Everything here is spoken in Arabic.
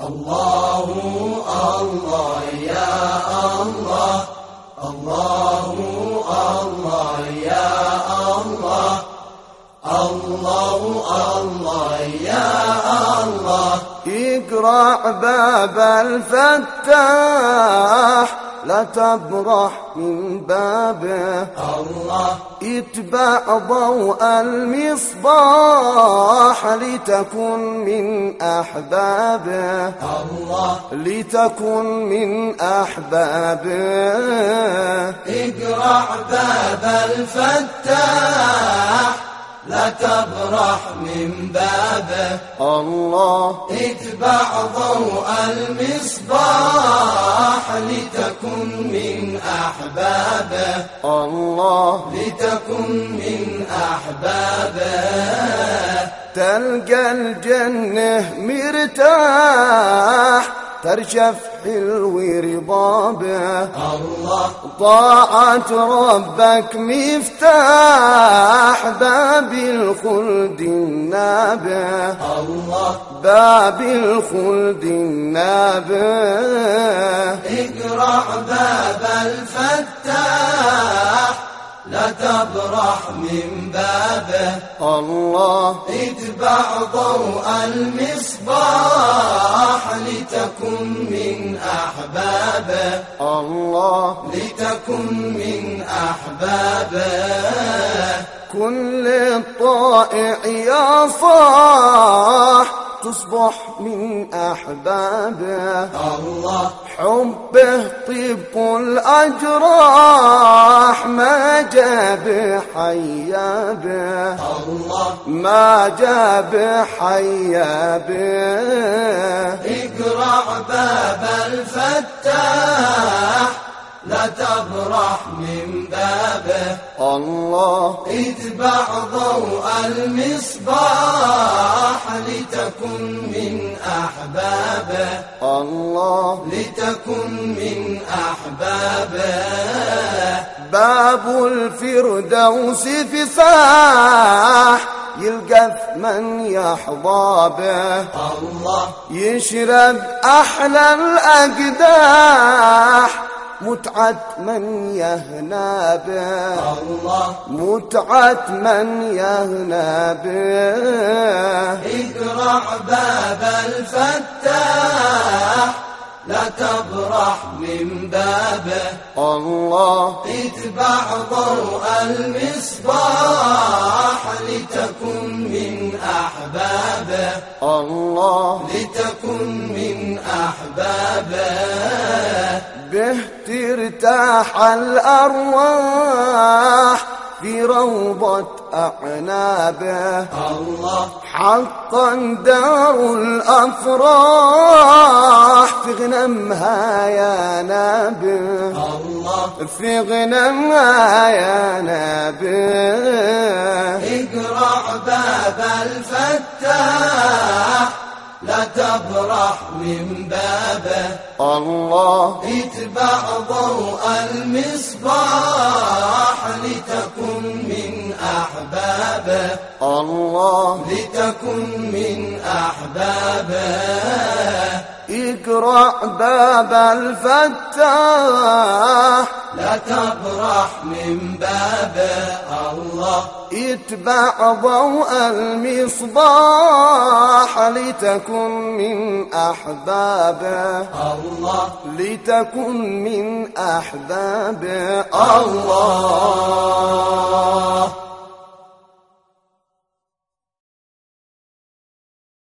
الله الله يا الله، الله الله يا الله، الله الله يا الله. اقرع باب الفتاح لا تبرح من بابه، الله اتبع ضوء المصباح لتكن من أحبابه، الله لتكن من أحبابه. اقرع باب الفتاح لا تبرح من بابه، الله اتبع ضوء المصباح لتكن من أحبابه، الله لتكن من أحبابه. تلقى الجنة مرتاح ترشف حلو رضابه، الله طاعة ربك مفتاح باب الخلد النابه، الله باب الخلد النابه. اقرع باب الفتاح لا تبرح من بابه، الله اتبع ضوء المصباح لتكن من أحبابه، الله لتكن من أحبابه. كل الطائع يا صاح تصبح من أحبابه، الله حبه طبق الأجراح ما جاب حيابه، الله ما جاب حيابه. اقرع باب الفتاح لا تبرح من بابه، الله اتبع ضوء المصباح لتكن من أحبابه، الله لتكن من أحبابه. باب الفردوس فساح يلقف من يحظى به، الله يشرب أحلى الأقداح متعة من يهنى به، الله متعة من يهنى به. اقرع باب الفتاح لا تبرح من بابه، الله اتبع ضوء المصباح لتكن من أحبابه، الله لتكن من أحبابه. به ترتاح الأرواح في روضة أعنابه، الله حقا دار الأفراح في غنمها يا نابه، الله في غنمها يا نابه. اقرع باب الفتاح لا تبرح من بابه، الله اتبع ضوء المصباح لتكن من أحبابه، الله لتكن من أحبابه. اقرأ باب الفتاح لا تبرح من بابه، الله اتبع ضوء المصباح لتكن من أحبابه، الله لتكن من أحبابه. الله